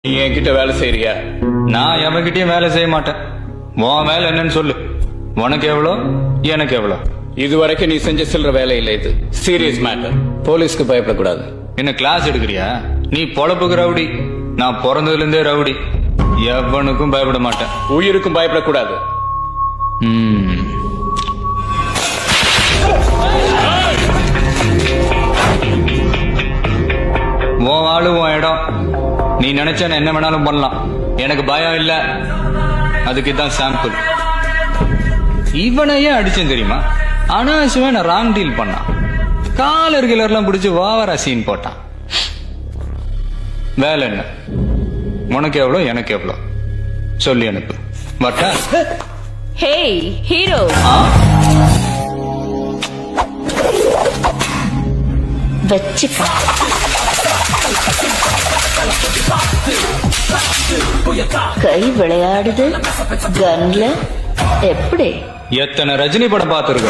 நீ என்கிட்ட வேலை செய்யறியா? நான் எவன்கிட்டயும் வேலை செய்ய மாட்டேன். உன் வேலை என்னன்னு சொல்லு. உனக்கு எவ்வளோ, எனக்கு எவ்வளோ? இதுவரைக்கும் நீ செஞ்ச சில்லற வேலை இல்லை. இது சீரியஸ் மேட்டர். போலீஸ்க்கு பயப்படக்கூடாது. என்ன கிளாஸ் எடுக்கிறியா? நீ பொழப்புக்கு ரவுடி, நான் பிறந்ததுல இருந்தே ரவுடி. எவனுக்கும் பயப்பட மாட்டேன். உயிருக்கும் பயப்படக்கூடாது. உன் ஆளு உன் இடம். நீ நினைச்ச என்ன வேணாலும் பண்ணலாம். எனக்கு பயம் இல்ல. அதுக்கு தான் சாம்பிள். இவனையே அடிச்சேன் தெரியுமா? அனாவசியமா ராங் டீல் பண்ணான். காலர் கிளர்லாம் பிடிச்சு வாவரா சீன் போட்டான். வேலை என்ன? உனக்கு எவ்வளோ, எனக்கு எவ்வளோ சொல்லி அனுப்பு. வட்டா? ஹேய் ஹீரோ, வச்சுக்க. கை விளையாடுது கன்ல. எப்படி? எத்தனை ரஜினி படம் பார்த்திருக்க?